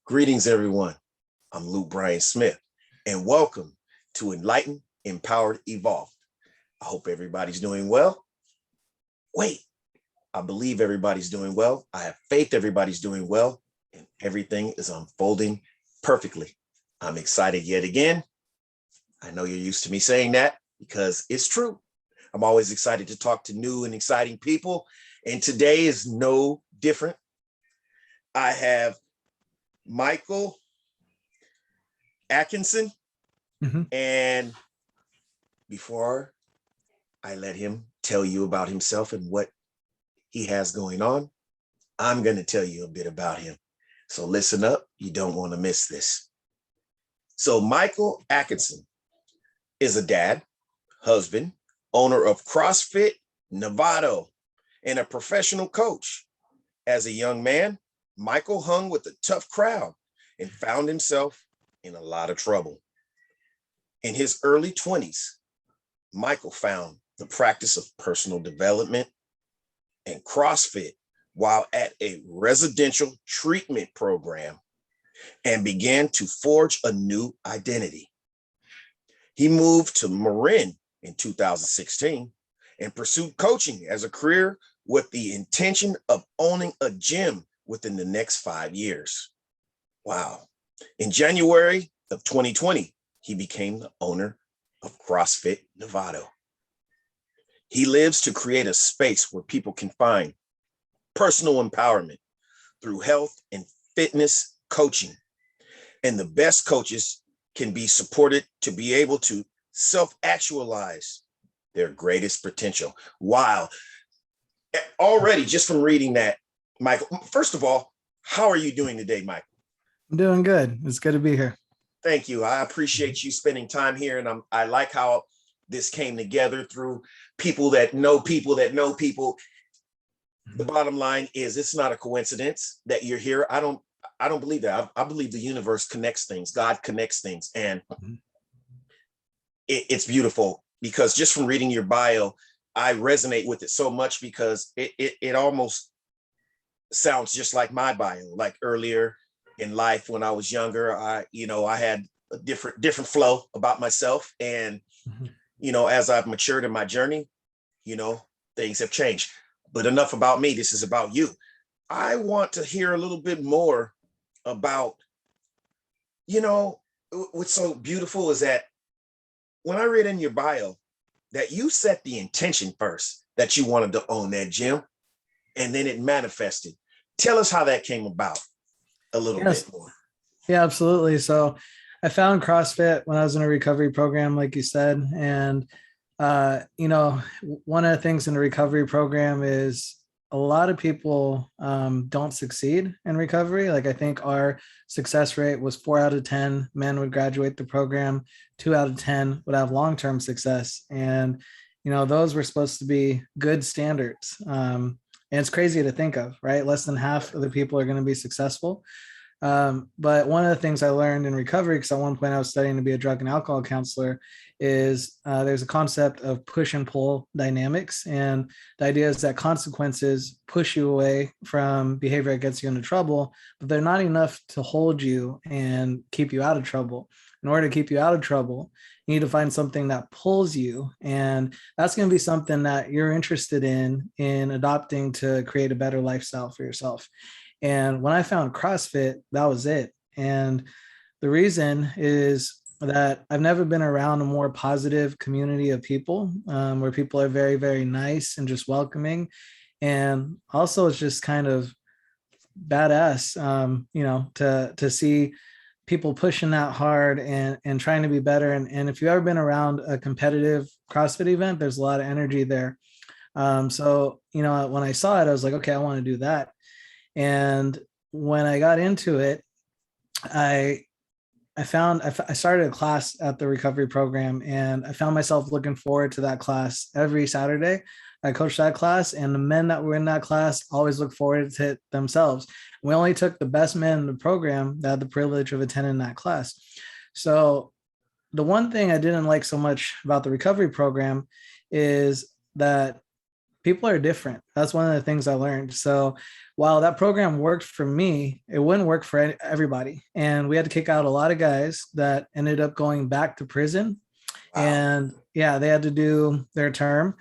Greetings, everyone. I'm Bryon Smith, and welcome to Enlightened, Empowered, Evolved. I hope everybody's doing well. Wait, I believe everybody's doing well. I have faith everybody's doing well, and everything is unfolding perfectly. I'm excited yet again. I know you're used to me saying that because it's true. I'm always excited to talk to new and exciting people, and today is no different. I have Michael Atkinson. And before I let him tell you about himself and what he has going on, I'm going to tell you a bit about him. So listen up. You don't want to miss this. So Michael Atkinson is a dad, husband, owner of CrossFit Novato, and a professional coach. As a young man, Michael hung with a tough crowd and found himself in a lot of trouble. In his early 20s, Michael found the practice of personal development and CrossFit while at a residential treatment program and began to forge a new identity. He moved to Marin in 2016 and pursued coaching as a career with the intention of owning a gym within the next 5 years. Wow. In January of 2020, he became the owner of CrossFit Novato. He lives to create a space where people can find personal empowerment through health and fitness coaching. And the best coaches can be supported to be able to self-actualize their greatest potential. Wow. Already, just from reading that, Michael, first of all, how are you doing today, Michael? I'm doing good. It's good to be here. Thank you. I appreciate you spending time here. And I like how this came together through people that know people that know people. The bottom line is it's not a coincidence that you're here. I don't believe that. I believe the universe connects things. God connects things. And it's beautiful because just from reading your bio, I resonate with it so much because it almost sounds just like my bio. Like earlier in life when I was younger, I had a different flow about myself. And, as I've matured in my journey, things have changed. But enough about me. This is about you. I want to hear a little bit more about, what's so beautiful is that when I read in your bio that you set the intention first that you wanted to own that gym, and then it manifested. Tell us how that came about a little bit more. Yeah, absolutely. So I found CrossFit when I was in a recovery program, like you said. And, one of the things in the recovery program is a lot of people don't succeed in recovery. Like I think our success rate was 4 out of 10 men would graduate the program, 2 out of 10 would have long-term success. And, those were supposed to be good standards. And it's crazy to think of, right? Less than half of the people are going to be successful. But one of the things I learned in recovery, because at one point I was studying to be a drug and alcohol counselor, is there's a concept of push and pull dynamics. And the idea is that consequences push you away from behavior that gets you into trouble, but they're not enough to hold you and keep you out of trouble. In order to keep you out of trouble, you need to find something that pulls you. And that's going to be something that you're interested in adopting to create a better lifestyle for yourself. And when I found CrossFit, that was it. And the reason is that I've never been around a more positive community of people where people are very, very nice and just welcoming. And also it's just kind of badass, to see people pushing that hard and trying to be better. And if you've ever been around a competitive CrossFit event, there's a lot of energy there. So, when I saw it, I was like, okay, I want to do that. And when I got into it, I started a class at the recovery program, and I found myself looking forward to that class every Saturday. I coached that class, and the men that were in that class always look forward to it themselves. We only took the best men in the program that had the privilege of attending that class. So the one thing I didn't like so much about the recovery program is that people are different. That's one of the things I learned. So while that program worked for me, it wouldn't work for everybody. And we had to kick out a lot of guys that ended up going back to prison. Wow. And yeah, they had to do their term.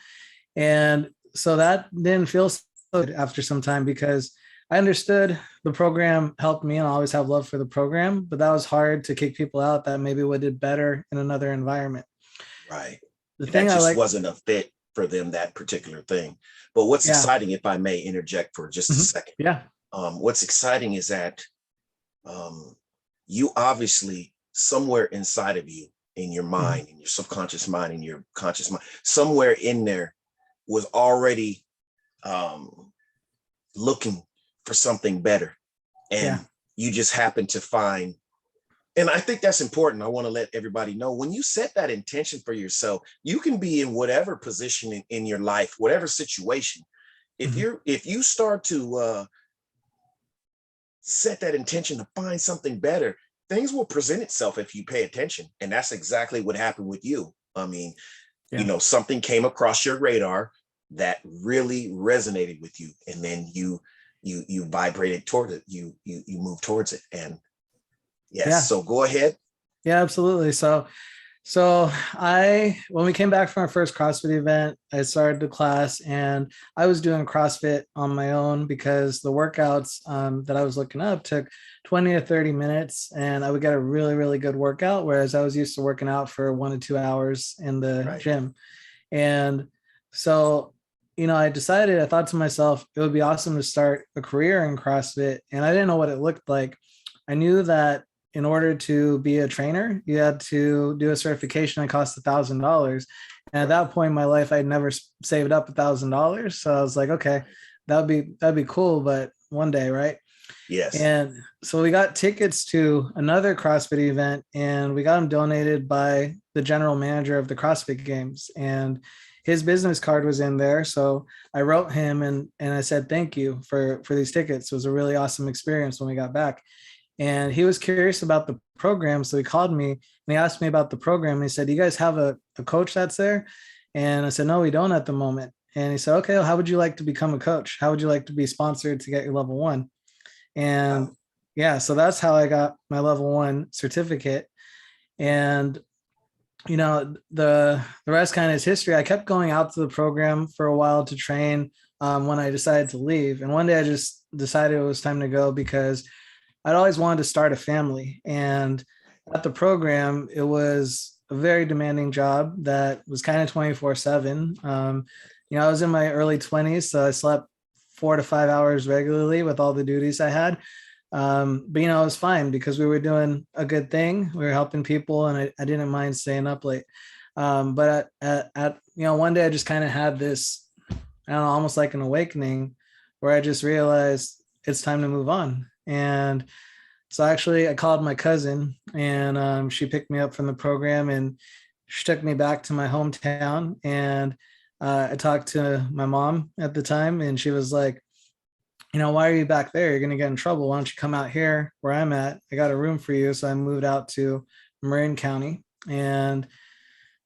And so that didn't feel so good after some time, because I understood the program helped me and I always have love for the program, but that was hard to kick people out that maybe would did better in another environment. Right. The That thing I just like, wasn't a fit for them, that particular thing. But what's yeah, exciting, if I may interject for just a mhm, second, yeah, what's exciting is that um, you obviously, somewhere inside of you, in your mhm, mind, in your subconscious mind, in your conscious mind, somewhere in there was already um, looking for something better. yeah, And you just happen to find, and I think that's important. I want to let everybody know, when you set that intention for yourself, you can be in whatever position in your life, whatever situation. mhm, If you start to set that intention to find something better, things will present itself if you pay attention. And that's exactly what happened with you. I mean, yeah, something came across your radar that really resonated with you, and then you vibrated toward it. You move towards it. And yes, yeah, so go ahead. yeah, absolutely. So when we came back from our first CrossFit event, I started the class and I was doing CrossFit on my own because the workouts that I was looking up took 20 to 30 minutes and I would get a really, really good workout. Whereas I was used to working out for 1 to 2 hours in the Right. gym. And so, I thought to myself, it would be awesome to start a career in CrossFit. And I didn't know what it looked like. I knew that in order to be a trainer, you had to do a certification that cost $1,000. And at Right. that point in my life, I'd never saved up $1,000. So I was like, okay, Right. that'd be cool, but one day, right? Yes. And so we got tickets to another CrossFit event and we got them donated by the general manager of the CrossFit games. And his business card was in there. So I wrote him and I said, thank you for these tickets. It was a really awesome experience when we got back. And he was curious about the program. So he called me and he asked me about the program. And he said, you guys have a coach that's there? And I said, no, we don't at the moment. And he said, okay, well, how would you like to become a coach? How would you like to be sponsored to get your level one? And Wow. yeah, so that's how I got my level one certificate. And the rest kind of is history. I kept going out to the program for a while to train when I decided to leave. And one day I just decided it was time to go because I'd always wanted to start a family. And at the program, it was a very demanding job that was kind of 24/7. I was in my early 20s, so I slept 4 to 5 hours regularly with all the duties I had. But it was fine because we were doing a good thing. We were helping people, and I didn't mind staying up late. But one day I just kind of had this, I don't know, almost like an awakening, where I just realized it's time to move on. And so actually, I called my cousin, and she picked me up from the program, and she took me back to my hometown. And I talked to my mom at the time, and she was like, why are you back there? You're going to get in trouble. Why don't you come out here where I'm at? I got a room for you. So I moved out to Marin County and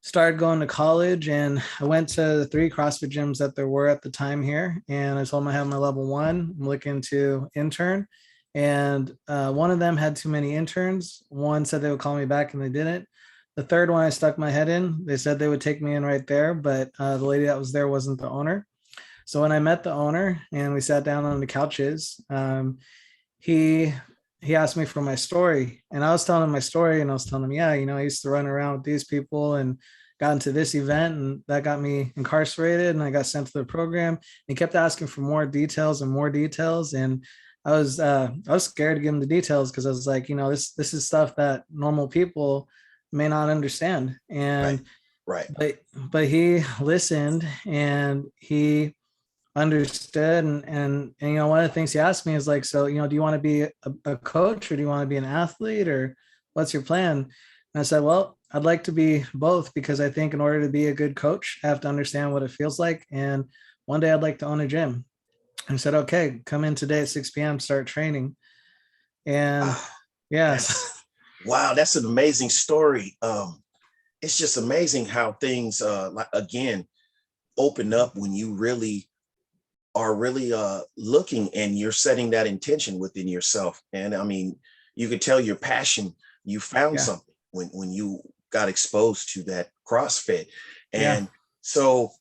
started going to college. And I went to the 3 CrossFit gyms that there were at the time here. And I told them I have my level one. I'm looking to intern. And one of them had too many interns. One said they would call me back and they didn't. The third one, I stuck my head in. They said they would take me in right there, but the lady that was there wasn't the owner. So when I met the owner and we sat down on the couches, he he asked me for my story, and I was telling him my story, and I was telling him, yeah, I used to run around with these people and got into this event, and that got me incarcerated, and I got sent to the program. He kept asking for more details and more details, and I was scared to give him the details because I was like, this is stuff that normal people may not understand, Right. and Right. but he listened and he understood and one of the things he asked me is like, so do you want to be a coach or do you want to be an athlete or what's your plan? And I said, well, I'd like to be both because I think in order to be a good coach I have to understand what it feels like, and one day I'd like to own a gym. And I said, okay, come in today at 6 p.m, start training. And Wow. yes. That's wow. That's an amazing story. It's just amazing how things like again, open up when you really are really looking and you're setting that intention within yourself. And I mean, you could tell your passion, you found Yeah. something when you got exposed to that CrossFit. Yeah. And so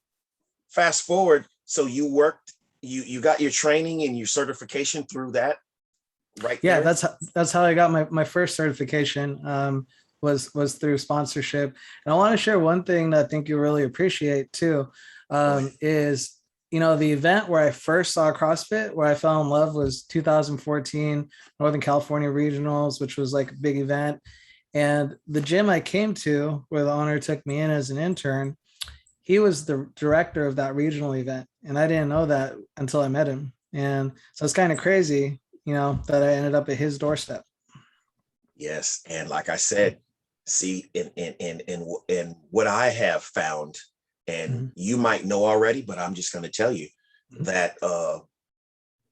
fast forward, so you got your training and your certification through that right Yeah, there. that's how I got my first certification, was through sponsorship. And I want to share one thing that I think you really appreciate too, Go ahead. is the event where I first saw CrossFit, where I fell in love, was 2014 Northern California Regionals, which was like a big event. And the gym I came to, where the owner took me in as an intern, he was the director of that regional event, and I didn't know that until I met him. And so it's kind of crazy, that I ended up at his doorstep. Yes, and like I said, see, and what I have found, and Mhm. you might know already, but I'm just going to tell you Mhm. that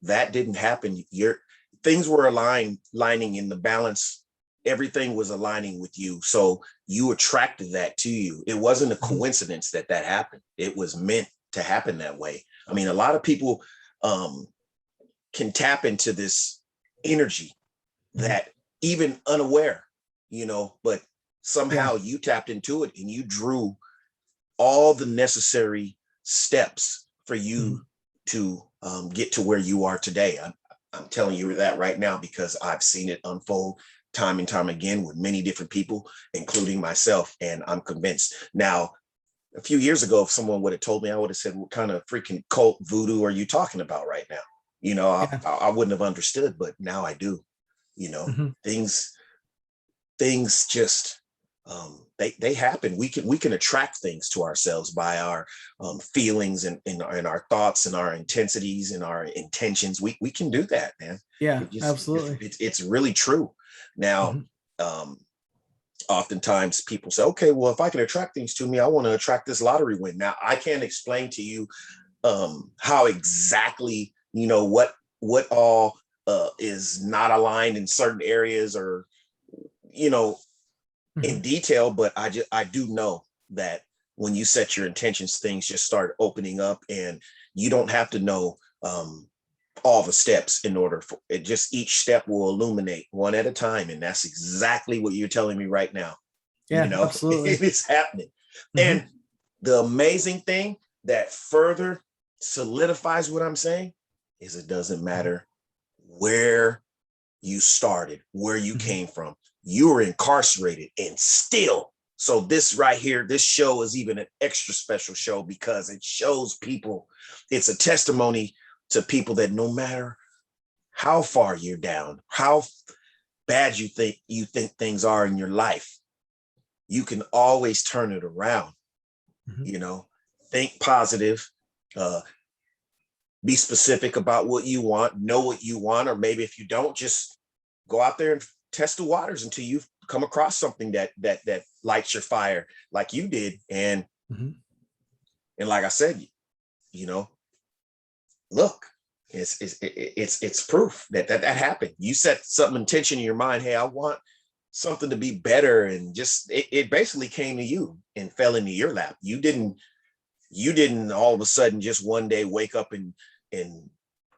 that didn't happen. Your things were lining in the balance. Everything was aligning with you, so you attracted that to you. It wasn't a Mhm. coincidence that that happened. It was meant to happen that way. I mean, a lot of people um, can tap into this energy Mhm. that even unaware, but Yeah. somehow you tapped into it and you drew all the necessary steps for you Mhm. to get to where you are today. I'm telling you that right now because I've seen it unfold time and time again with many different people, including myself. And I'm convinced. Now, a few years ago, if someone would have told me, I would have said, what kind of freaking cult voodoo are you talking about right now? Yeah. I wouldn't have understood, but now I do. You know, Mhm. things just they happen. We can attract things to ourselves by our feelings and our thoughts and our intensities and our intentions. We can do that, man. Yeah, It just absolutely. it's really true. Now, Mhm. um, oftentimes people say, okay, well, if I can attract things to me, I want to attract this lottery win. Now, I can't explain to you how exactly, what all is not aligned in certain areas or, you know, in Mhm. detail, but I do know that when you set your intentions, things just start opening up, and you don't have to know all the steps in order for it. Just each step will illuminate one at a time, and that's exactly what you're telling me right now. Yeah, It absolutely. is happening. And Mhm. the amazing thing that further solidifies what I'm saying is it doesn't Mhm. matter where you started, where you Mhm. came from. You were incarcerated and still. So this right here, this show is even an extra special show because it shows people, it's a testimony to people that no matter how far you're down, how bad you think things are in your life, you can always turn it around. Mhm. You know, think positive, uh, be specific about what you want, know what you want, or maybe if you don't, just go out there and test the waters until you come across something that lights your fire like you did. Mhm. And like I said, you know, look, it's proof that happened. You set some intention in your mind. Hey, I want something to be better, and just it basically came to you and fell into your lap. You didn't all of a sudden just one day wake up and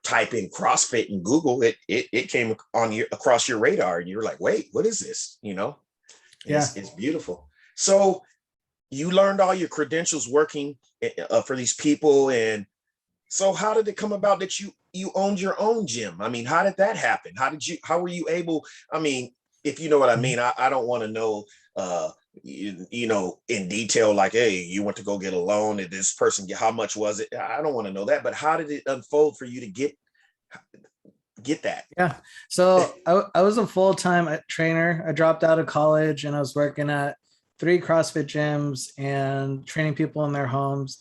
type in CrossFit in Google. It came on your across your radar, and you're like, wait, what is this? And Yeah. it's beautiful. So you learned all your credentials working for these people, and so how did it come about that you owned your own gym? I mean, how did that happen? How were you able? I mean, if you know what I Mhm. mean, I don't want to know in detail, like, hey, you went to go get a loan, did this person get, how much was it? I don't want to know that, but how did it unfold for you to get that? Yeah. So I was a full-time trainer. I dropped out of college and I was working at three CrossFit gyms and training people in their homes.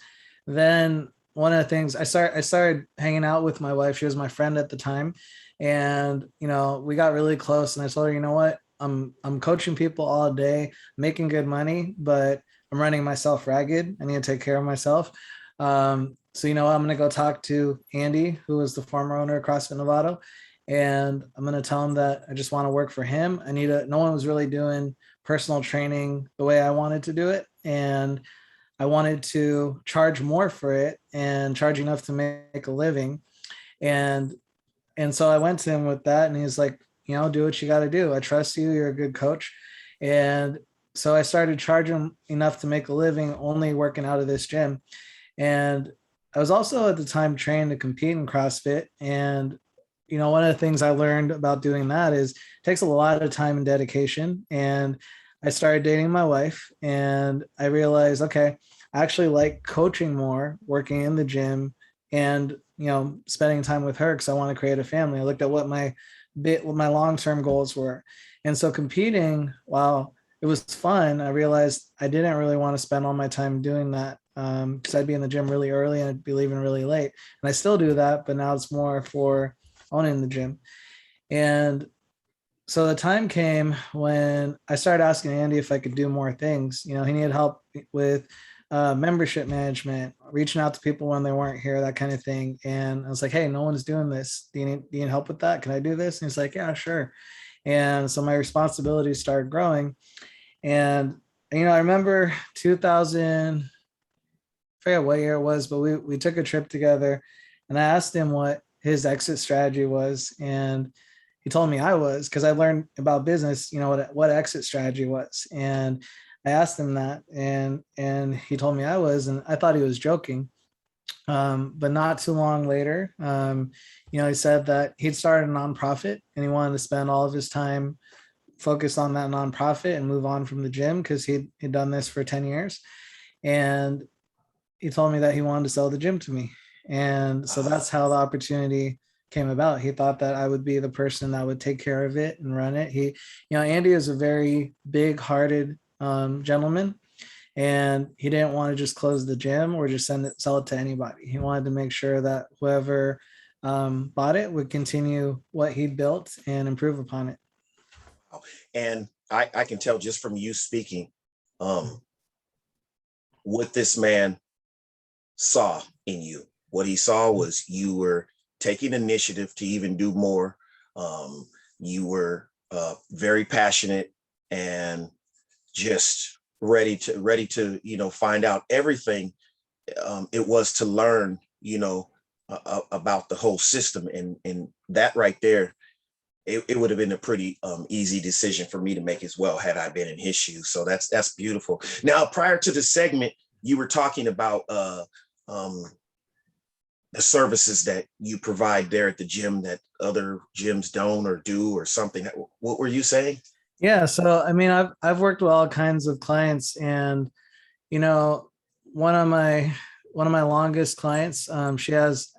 Then one of the things I started hanging out with my wife. She was my friend at the time. And we got really close and I told her, you know what? I'm coaching people all day, making good money, but I'm running myself ragged. I need to take care of myself. So I'm gonna go talk to Andy, who was the former owner of CrossFit Novato, and I'm going to tell him that I just want to work for him. No one was really doing personal training the way I wanted to do it. And I wanted to charge more for it and charge enough to make a living. And so I went to him with that, and he's like, do what you got to do. I trust you. You're a good coach. And so I started charging enough to make a living only working out of this gym. And I was also at the time trained to compete in CrossFit. And, one of the things I learned about doing that is it takes a lot of time and dedication. And I started dating my wife, and I realized, okay, I actually like coaching more, working in the gym, and spending time with her because I want to create a family. I looked at what my long-term goals were. And so competing, while it was fun, I realized I didn't really want to spend all my time doing that, because I'd be in the gym really early and I'd be leaving really late. And I still do that, but now it's more for owning the gym. And so the time came when I started asking Andy if I could do more things. He needed help with membership management, reaching out to people when they weren't here, that kind of thing. And I was like, hey, no one's doing this. Do you need help with that? Can I do this? And he's like, yeah, sure. And so my responsibilities started growing. And, I remember 2000, I forget what year it was, but we took a trip together, and I asked him what his exit strategy was. And he told me because I learned about business, what exit strategy was. And I asked him that, and he told me and I thought he was joking. But not too long later, he said that he'd started a nonprofit and he wanted to spend all of his time focused on that nonprofit and move on from the gym because he'd done this for 10 years. And he told me that he wanted to sell the gym to me. And so that's how the opportunity came about. He thought that I would be the person that would take care of it and run it. Andy is a very big-hearted gentleman, and he didn't want to just close the gym or just sell it to anybody. He wanted to make sure that whoever bought it would continue what he built and improve upon it. And I can tell just from you speaking, what this man saw in you. What he saw was you were taking initiative to even do more. You were very passionate and just ready to find out everything it was to learn about the whole system, and that right there, it would have been a pretty easy decision for me to make as well had I been in his shoes. So that's beautiful. Now, prior to the segment, you were talking about the services that you provide there at the gym that other gyms don't or do or something. What were you saying? Yeah, so I mean, I've worked with all kinds of clients, and one of my longest clients, she has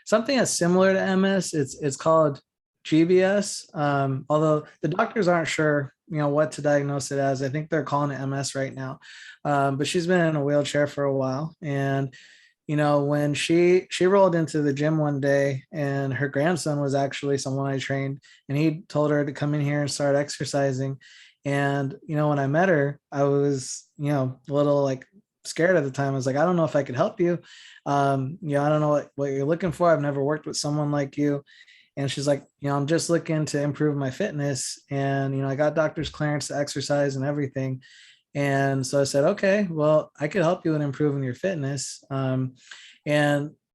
something that's similar to MS. It's called GBS. Although the doctors aren't sure, what to diagnose it as. I think they're calling it MS right now. But she's been in a wheelchair for a while, and when she rolled into the gym one day, and her grandson was actually someone I trained, and he told her to come in here and start exercising. And when I met her, I was a little like scared at the time. I was like, I don't know if I could help you. I don't know what you're looking for. I've never worked with someone like you. And she's like, I'm just looking to improve my fitness, and I got doctor's clearance to exercise and everything. And so I said, okay, well, I could help you in improving your fitness. And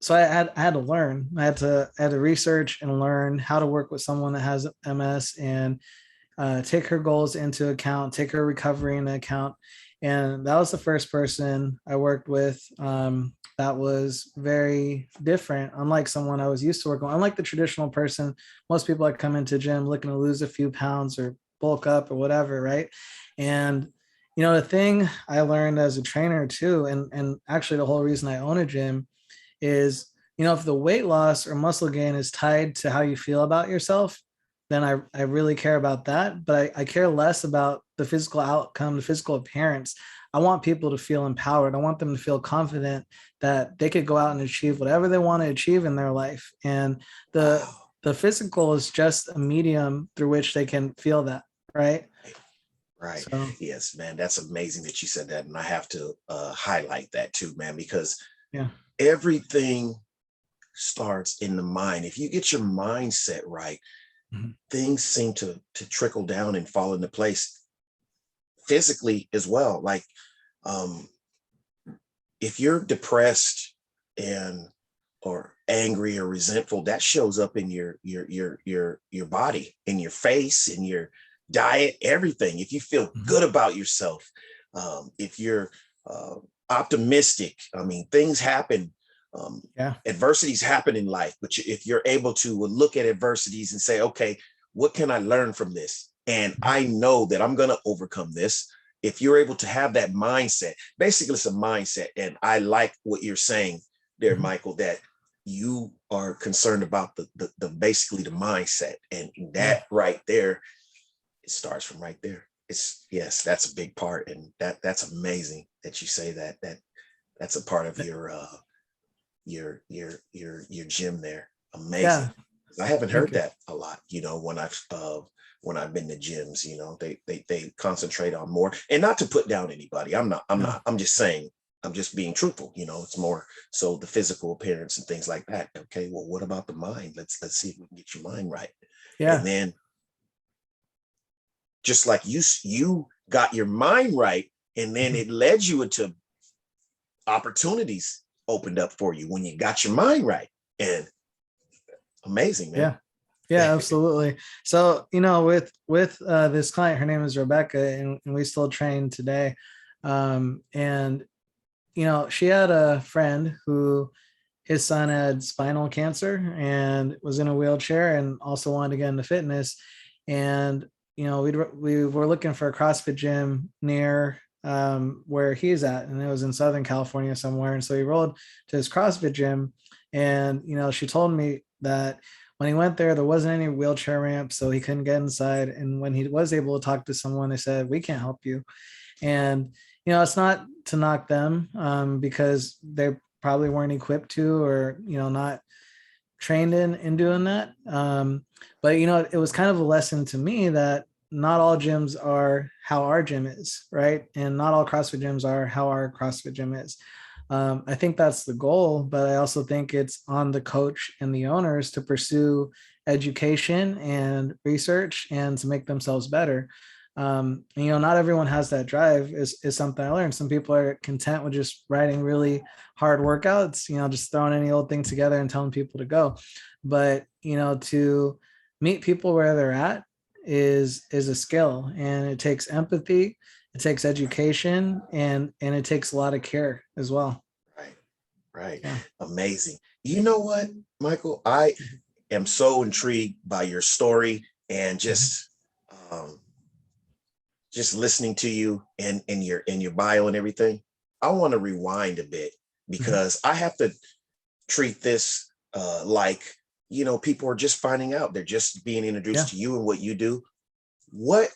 so I had to learn. I had to research and learn how to work with someone that has MS, and take her goals into account, take her recovery into account. And that was the first person I worked with that was very different, unlike someone I was used to working with. Unlike the traditional person, most people that come into gym looking to lose a few pounds or bulk up or whatever, right? And the thing I learned as a trainer too, and actually the whole reason I own a gym is, if the weight loss or muscle gain is tied to how you feel about yourself, then I really care about that. But I care less about the physical outcome, the physical appearance. I want people to feel empowered. I want them to feel confident that they could go out and achieve whatever they want to achieve in their life. And the physical is just a medium through which they can feel that, right? Right. So, yes, man, that's amazing that you said that. And I have to highlight that too, man, because yeah. everything starts in the mind. If you get your mindset right, things seem to trickle down and fall into place physically as well. Like if you're depressed and or angry or resentful, that shows up in your body, in your face, in your diet, everything. If you feel good about yourself, if you're optimistic, I mean, things happen. Adversities happen in life, but if you're able to look at adversities and say, okay, what can I learn from this? And I know that I'm going to overcome this. If you're able to have that mindset, basically it's a mindset. And I like what you're saying there, Michael, that you are concerned about the basically the mindset, and that right there, it starts from right there. It's yes, that's a big part. And that's amazing that you say that that's a part of your gym there. Amazing. I haven't heard that a lot, when I've been to gyms, they concentrate on more, and not to put down anybody. I'm just saying, I'm just being truthful. It's more so the physical appearance and things like that. Okay, well, what about the mind? Let's see if we can get your mind right. And then just like you got your mind right, and then it led you into opportunities opened up for you when you got your mind right. And amazing, man. Yeah, absolutely. So, with this client, her name is Rebecca, and we still train today. And she had a friend who his son had spinal cancer and was in a wheelchair and also wanted to get into fitness. And, we were looking for a CrossFit gym near where he's at, and it was in Southern California somewhere. And so he rolled to his CrossFit gym, and, she told me that when he went there wasn't any wheelchair ramp, so he couldn't get inside. And when he was able to talk to someone, they said, we can't help you. And, it's not to knock them because they probably weren't equipped to, or, not trained in doing that. But, it was kind of a lesson to me that not all gyms are how our gym is, right? And not all CrossFit gyms are how our CrossFit gym is. I think that's the goal, but I also think it's on the coach and the owners to pursue education and research and to make themselves better. Not everyone has that drive is something I learned. Some people are content with just writing really hard workouts, just throwing any old thing together and telling people to go. But, to meet people where they're at is a skill, and it takes empathy. It takes education, and it takes a lot of care as well. Right. Yeah. Amazing. You know what, Michael? I am so intrigued by your story, and just listening to you and in your bio and everything. I want to rewind a bit, because I have to treat this like, people are just finding out. They're just being introduced to you and what you do. What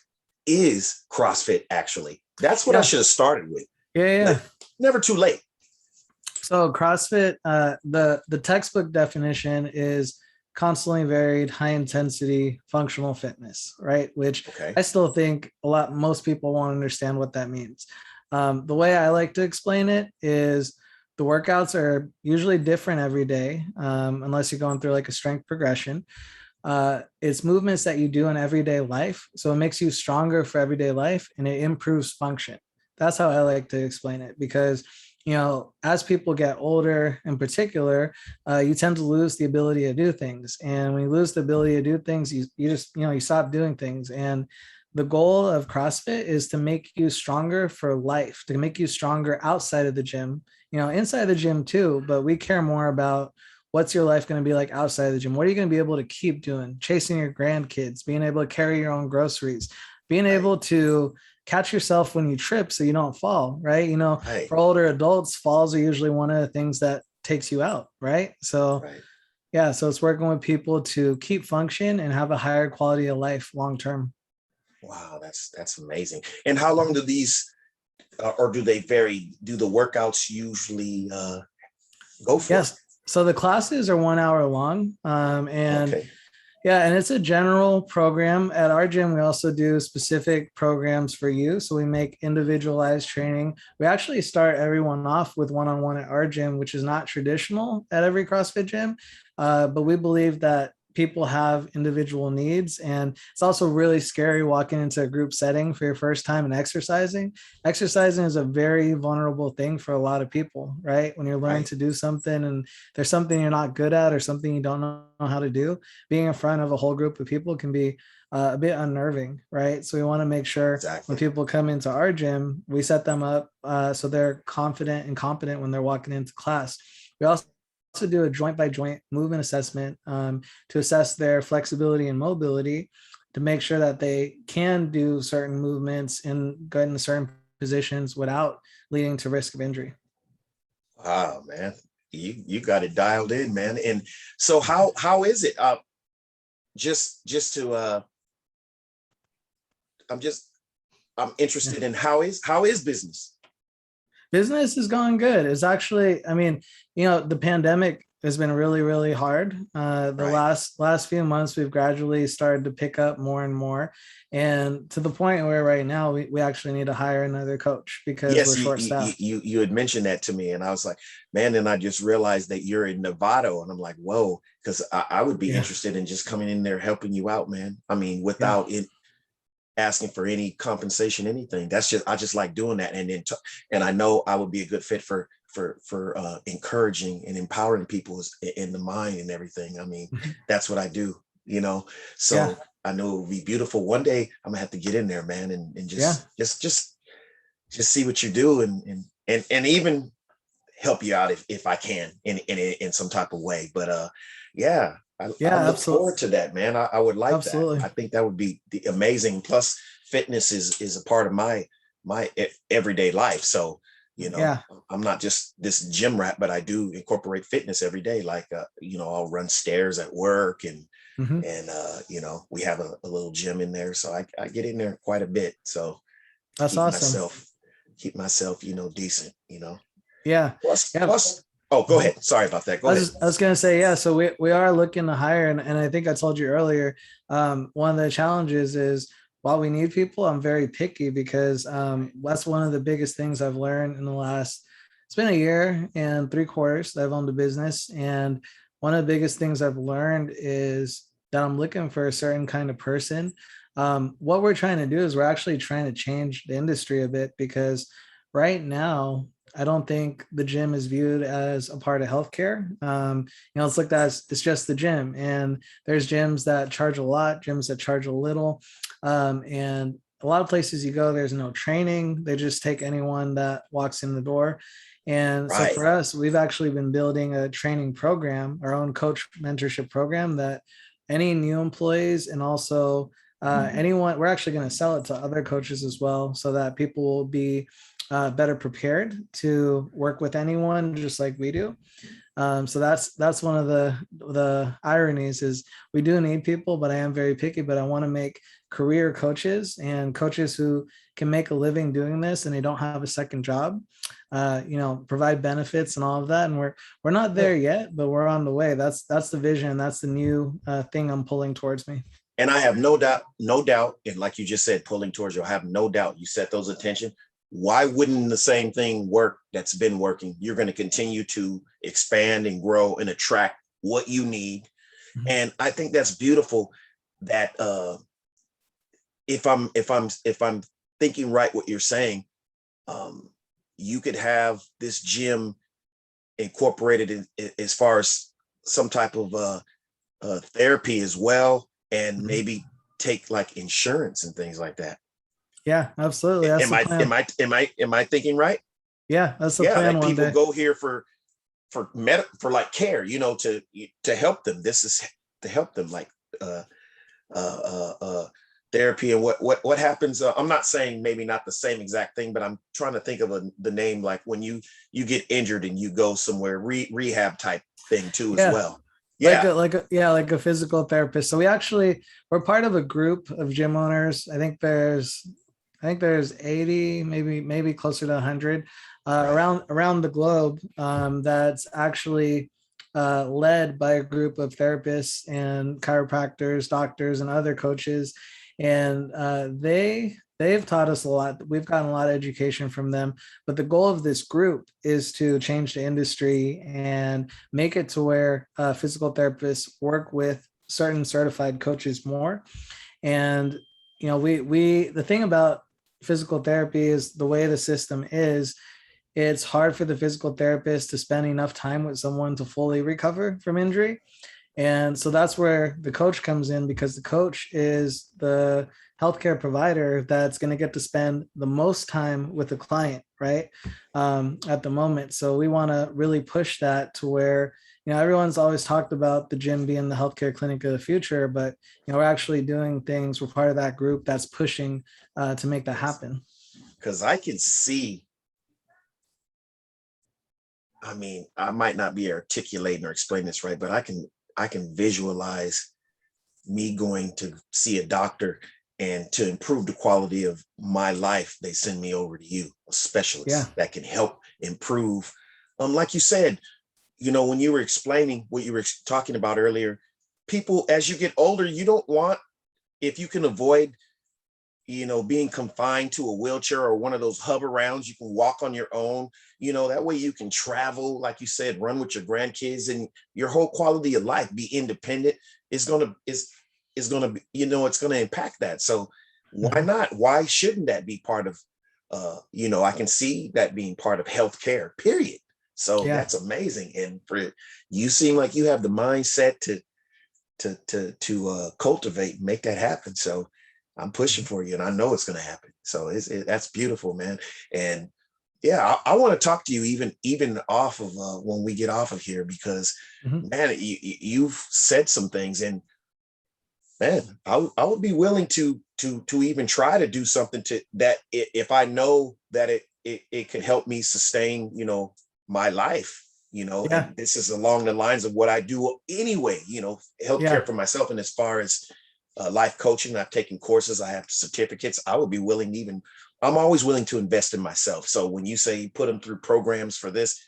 is CrossFit actually? That's what I should have started with. Yeah. Never too late. So CrossFit, the textbook definition is constantly varied, high intensity, functional fitness, right? Which I still think most people won't understand what that means. The way I like to explain it is the workouts are usually different every day, unless you're going through like a strength progression. It's movements that you do in everyday life. So it makes you stronger for everyday life, and it improves function. That's how I like to explain it, because as people get older in particular, you tend to lose the ability to do things. And when you lose the ability to do things, you just, you stop doing things. And the goal of CrossFit is to make you stronger for life, to make you stronger outside of the gym, inside the gym too. But we care more about what's your life going to be like outside of the gym. What are you going to be able to keep doing? Chasing your grandkids, being able to carry your own groceries, being able to catch yourself when you trip so you don't fall, right? For older adults, falls are usually one of the things that takes you out, right? So so it's working with people to keep function and have a higher quality of life long term. Wow, that's amazing. And how long do these or do they vary? Do the workouts usually go for? Yes. So the classes are 1 hour long. And it's a general program. At our gym, we also do specific programs for you. So we make individualized training. We actually start everyone off with one-on-one at our gym, which is not traditional at every CrossFit gym. But we believe that people have individual needs, and it's also really scary walking into a group setting for your first time and exercising is a very vulnerable thing for a lot of people, right? When you're learning Right. to do something and there's something you're not good at or something you don't know how to do, being in front of a whole group of people can be a bit unnerving, right? So we want to make sure when Exactly. people come into our gym, we set them up so they're confident and competent when they're walking into class. We also do a joint by joint movement assessment to assess their flexibility and mobility to make sure that they can do certain movements and go into certain positions without leading to risk of injury. Wow, man. You got it dialed in, man. And so how is it? Just to I'm just I'm Yeah. interested in how is business? Business is going good. It's actually, I mean, the pandemic has been really, really hard. The Right. last few months, we've gradually started to pick up more and more, and to the point where right now we actually need to hire another coach because we're Yes, you, short you staffed. you had mentioned that to me, and I was like, man. And I just realized that you're in Novato, and I'm like, whoa, because I would be Yeah, interested in just coming in there helping you out, man. I mean, yeah, without it asking for any compensation, anything. That's just I just like doing that, and then and I know I would be a good fit for encouraging and empowering people in the mind and everything. I mean, mhm, that's what I do, you know. yeah, So I know it would be beautiful. One day I'm gonna have to get in there, man, and yeah, just see what you do and even help you out if I can in some type of way. But yeah, I yeah. look Absolutely, forward to that, man. I would like that. absolutely. I think that would be amazing. Plus, fitness is a part of my everyday life. So Yeah, I'm not just this gym rat, but I do incorporate fitness every day. Like I'll run stairs at work hmm, and we have a little gym in there, so I get in there quite a bit. So to that's awesome. keep myself decent. Yeah, Plus, yeah. plus. Oh, go Mhm. ahead. Sorry about that. Go ahead. I was gonna say, yeah, so we are looking to hire, and I think I told you earlier, one of the challenges is while we need people, I'm very picky because that's one of the biggest things I've learned in the last, it's been a year and 3 quarters that I've owned a business. And one of the biggest things I've learned is that I'm looking for a certain kind of person. What we're trying to do is we're actually trying to change the industry a bit because right now, I don't think the gym is viewed as a part of healthcare. It's looked at as it's just the gym, and there's gyms that charge a lot, gyms that charge a little, and a lot of places you go, there's no training. They just take anyone that walks in the door. And so Right. for us, we've actually been building a training program, our own coach mentorship program that any new employees and also anyone, we're actually going to sell it to other coaches as well so that people will be better prepared to work with anyone just like we do. So that's one of the ironies is we do need people, but I am very picky. But I want to make career coaches and coaches who can make a living doing this and they don't have a second job. Provide benefits and all of that. And we're not there yet, but we're on the way. That's the vision. That's the new thing I'm pulling towards me. And I have no doubt, and like you just said, pulling towards you, I have no doubt you set those attention. Why wouldn't the same thing work that's been working? You're going to continue to expand and grow and attract what you need. Mhm. And I think that's beautiful that if I'm thinking right what you're saying, um, you could have this gym incorporated as far as some type of therapy as well, and Mhm. maybe take like insurance and things like that. Yeah, absolutely. That's Am the I am plan. I am I am I thinking right? Yeah, that's the Yeah, plan that one people day. go here for like care, to help them. This is to help them, like uh uh uh, uh therapy. And what happens, I'm not saying maybe not the same exact thing, but I'm trying to think of the name, like when you get injured and you go somewhere, rehab type thing too as Yeah, well. Yeah. like a physical therapist. So we're part of a group of gym owners. I think there's 80, maybe closer to 100 Right. around the globe, that's actually led by a group of therapists and chiropractors, doctors, and other coaches, and they've taught us a lot. We've gotten a lot of education from them. But the goal of this group is to change the industry and make it to where physical therapists work with certain certified coaches more. And, you know, we the thing about physical therapy is the way the system is, it's hard for the physical therapist to spend enough time with someone to fully recover from injury. And so that's where the coach comes in, because the coach is the healthcare provider that's going to get to spend the most time with the client, right? At the moment. So we want to really push that to where, you know, everyone's always talked about the gym being the healthcare clinic of the future, but, you know, we're actually doing things. We're part of that group that's pushing to make that happen. Because I can see, I mean, I might not be articulating or explaining this right, but I can visualize me going to see a doctor, and to improve the quality of my life, they send me over to you, a specialist that can help improve. Like you said, you know, when you were explaining what you were talking about earlier, people, as you get older, you don't want, if you can avoid, you know, being confined to a wheelchair or one of those hover rounds, you can walk on your own, you know, that way you can travel, like you said, run with your grandkids, and your whole quality of life, be independent, is going to be, you know, it's going to impact that. So why not? Why shouldn't that be part of, you know, I can see that being part of healthcare, period. So that's amazing. And for you, seem like you have the mindset to cultivate, make that happen. So I'm pushing for you, and I know it's going to happen. So that's beautiful, man. And yeah, I want to talk to you even off of when we get off of here, because man, you've said some things, and man, I would be willing to even try to do something to that, if I know that it could help me sustain, you know, my life, you know. And this is along the lines of what I do anyway, you know, healthcare for myself. And as far as life coaching, I've taken courses, I have certificates. I would be willing, even, I'm always willing to invest in myself. So when you say put them through programs for this,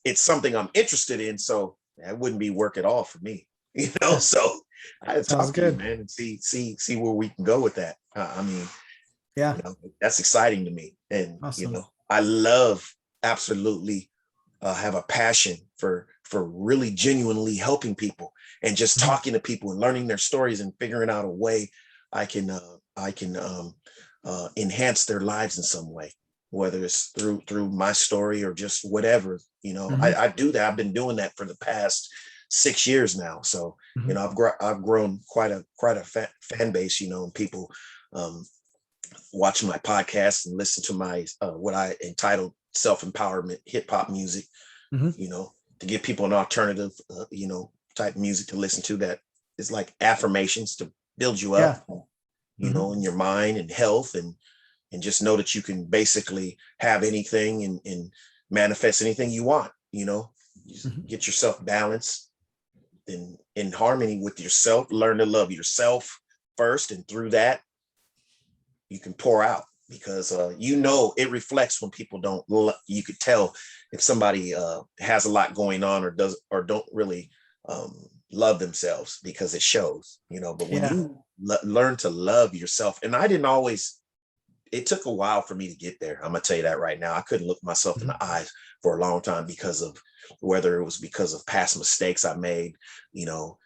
it's something I'm interested in. So that wouldn't be work at all for me, you know. So I talk to you, man, and see where we can go with that. I mean, you know, that's exciting to me. And you know, I absolutely have a passion for really genuinely helping people, and just talking to people and learning their stories, and figuring out a way I can enhance their lives in some way, whether it's through my story or just whatever, you know. I do that. I've been doing that for the past 6 years now. So, you know, I've grown quite a fan base, you know, and people watch my podcast and listen to my what I entitled self-empowerment hip hop music, you know, to give people an alternative, you know, type of music to listen to that is like affirmations to build you up, you know, in your mind and health, and just know that you can basically have anything and manifest anything you want, you know. Just get yourself balanced and in harmony with yourself, learn to love yourself first, and through that you can pour out, because you know, it reflects when people don't. You could tell if somebody has a lot going on, or don't really love themselves, because it shows, you know. But when you learn to love yourself, and I didn't always, it took a while for me to get there. I'm gonna tell you that right now. I couldn't look myself in the eyes for a long time, because of whether it was because of past mistakes I made, you know,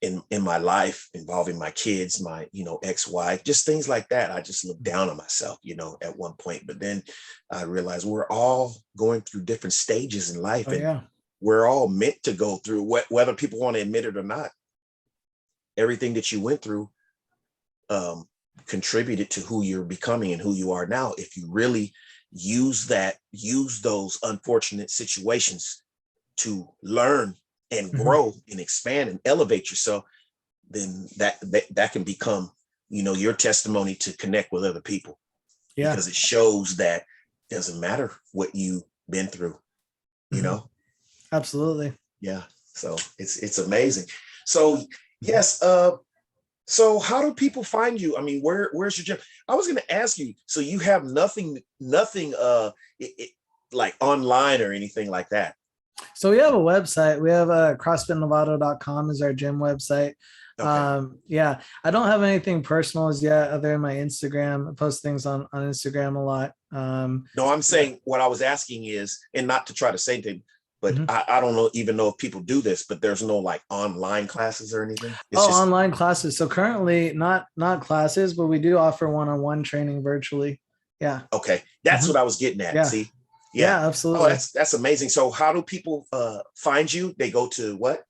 in my life involving my kids, my, you know, ex-wife, just things like that. I just looked down on myself, you know, at one point. But then I realized we're all going through different stages in life, and we're all meant to go through, whether people want to admit it or not. Everything that you went through contributed to who you're becoming and who you are now. If you really use those unfortunate situations to learn and grow and expand and elevate yourself, then that can become, you know, your testimony to connect with other people, because it shows that it doesn't matter what you've been through, you know. Absolutely. So it's amazing. So yes, so how do people find you? I mean, where's your gym? I was going to ask you, so you have nothing like online or anything like that? So we have a website. We have CrossFitNovato.com is our gym website. I don't have anything personal as yet, other than my Instagram. I post things on Instagram a lot. No, I'm saying, what I was asking is, and not to try to say anything, but Mhm. I don't know even know if people do this, but there's no like online classes or anything. It's Oh, just online classes. So currently not classes, but we do offer one-on-one training virtually. Yeah. okay. That's Mhm. what I was getting at. Yeah. See, yeah. Yeah, Oh, absolutely. that's amazing. So how do people find you? They go to what?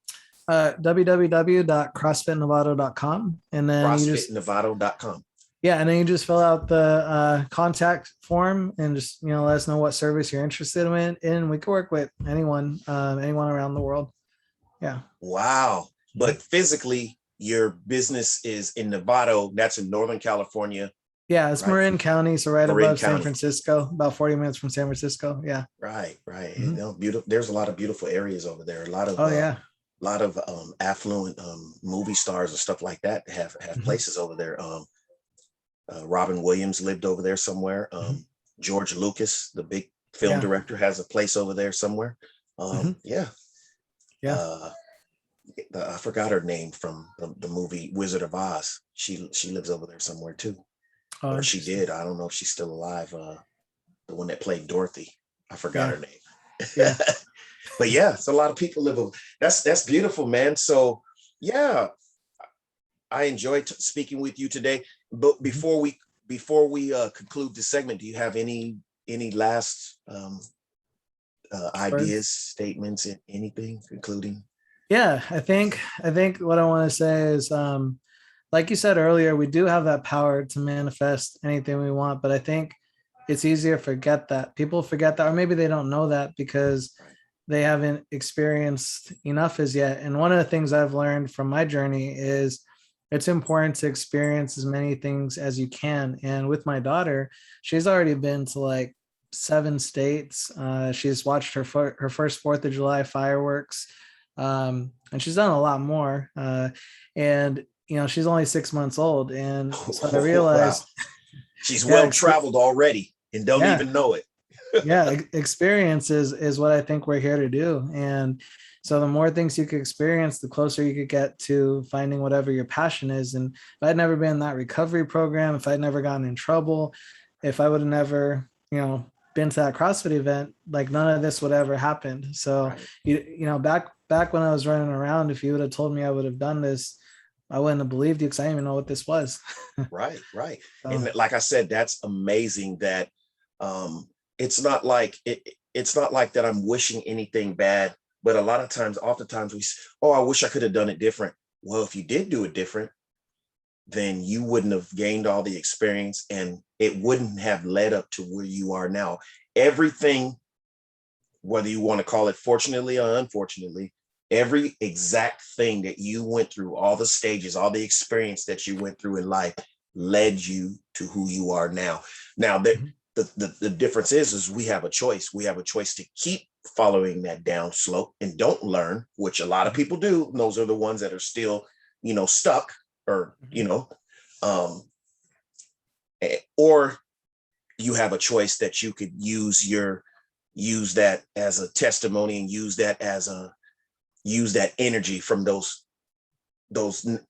www.crossfitnovato.com. And then you just, CrossFitNovato.com. yeah, and then you just fill out the contact form and just, let us know what service you're interested in. And we can work with anyone around the world. Yeah. Wow. Mhm. But physically, your business is in Novato. That's in Northern California, Yeah, it's right? Marin County, so right Marin above San County. Francisco, about 40 minutes from San Francisco. Yeah. Right, right. You Mhm. know, beautiful. There's a lot of beautiful areas over there. Oh yeah. A lot of affluent movie stars and stuff like that have Mhm. places over there. Robin Williams lived over there somewhere. Mhm. George Lucas, the big film Yeah. director, has a place over there somewhere. Mhm. Yeah. Yeah. Uh, I forgot her name from the movie Wizard of Oz. She lives over there somewhere too, Oh, or she interesting. did. I don't know if she's still alive. The one that played Dorothy. I forgot Yeah. her name. Yeah. But yeah, so a lot of people live over. That's beautiful, man. So yeah, I enjoyed speaking with you today. But Mhm. before we conclude this segment, do you have any last Words. ideas, statements, anything concluding? Yeah, I think what I want to say is like you said earlier, we do have that power to manifest anything we want, but I think it's easier to forget that. People forget that, or maybe they don't know that because Right. they haven't experienced enough as yet. And one of the things I've learned from my journey is it's important to experience as many things as you can. And with my daughter, she's already been to like 7 states. She's watched her first Fourth of July fireworks, and she's done a lot more. And she's only 6 months old, and so I Wow, realized, she's yeah, well traveled already and don't yeah, even know it. yeah, experience is what I think we're here to do. And so the more things you could experience, the closer you could get to finding whatever your passion is. And if I'd never been in that recovery program, if I'd never gotten in trouble, if I would have never been to that CrossFit event, like none of this would ever happen. So Right, back when I was running around, if you would have told me I would have done this, I wouldn't have believed you because I didn't even know what this was. right. So And like I said, that's amazing that um it's not like it's not like that I'm wishing anything bad, but a lot of times, oftentimes oh, I wish I could have done it different. Well, if you did do it different, then you wouldn't have gained all the experience and it wouldn't have led up to where you are now. Everything, whether you want to call it fortunately or unfortunately, every exact thing that you went through, all the stages, all the experience that you went through in life led you to who you are now. Now, mhm. the difference is we have a choice. We have a choice to keep following that down slope and don't learn, which a lot of Mhm. people do. And those are the ones that are still, stuck or, Mhm. um, or you have a choice that you could use that as a testimony and use that energy from those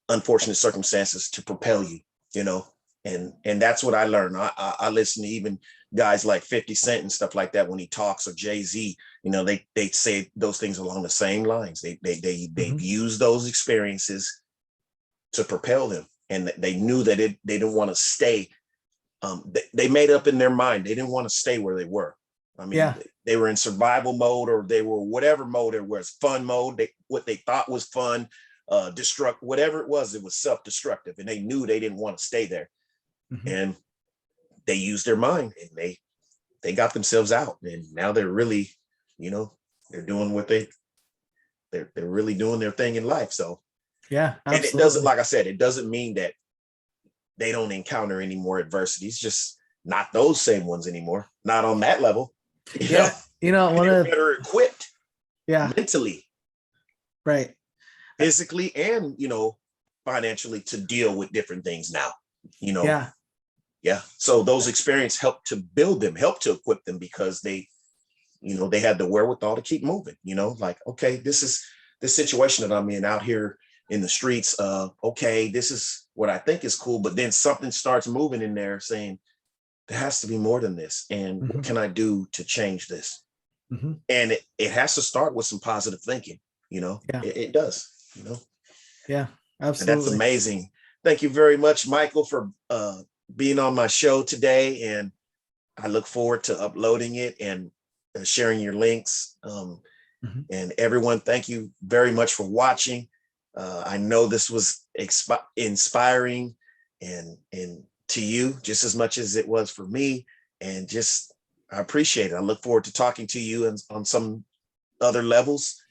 unfortunate circumstances to propel you, you know. And that's what I learned. I listen to even guys like 50 Cent and stuff like that when he talks, or Jay-Z. They say those things along the same lines. They've Mhm. used those experiences to propel them, and they knew that they didn't want to stay. They made up in their mind they didn't want to stay where they were. I mean, Yeah. they were in survival mode, or they were whatever mode it was, fun mode. What they thought was fun, destruct, whatever it was self-destructive, and they knew they didn't want to stay there. Mhm. And they used their mind, and they got themselves out, and now they're really, you know, they're doing they're really doing their thing in life. So, Yeah, and it doesn't, absolutely. like I said, it doesn't mean that they don't encounter any more adversities, just not those same ones anymore, not on that level. Yeah, one They're of better equipped yeah, mentally, right. physically, and financially to deal with different things now. you know Yeah, yeah, so those experiences help to build them, help to equip them, because they had the wherewithal to keep moving. Like, okay, this situation that I'm in out here in the streets. Okay, this is what I think is cool, but then something starts moving in there saying there has to be more than this, and what mhm, can I do to change this? And it has to start with some positive thinking, Yeah. it does, Yeah, and that's absolutely. amazing. Thank you very much, Michael, for being on my show today. And I look forward to uploading it and sharing your links. And everyone, thank you very much for watching. I know this was inspiring and to you just as much as it was for me. And I appreciate it. I look forward to talking to you on some other levels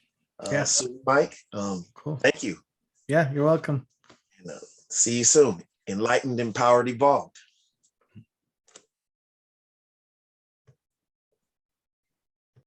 Yeah. soon, Mike. Cool. Thank you. Yeah, you're welcome. And, see you soon. Enlightened, empowered, evolved.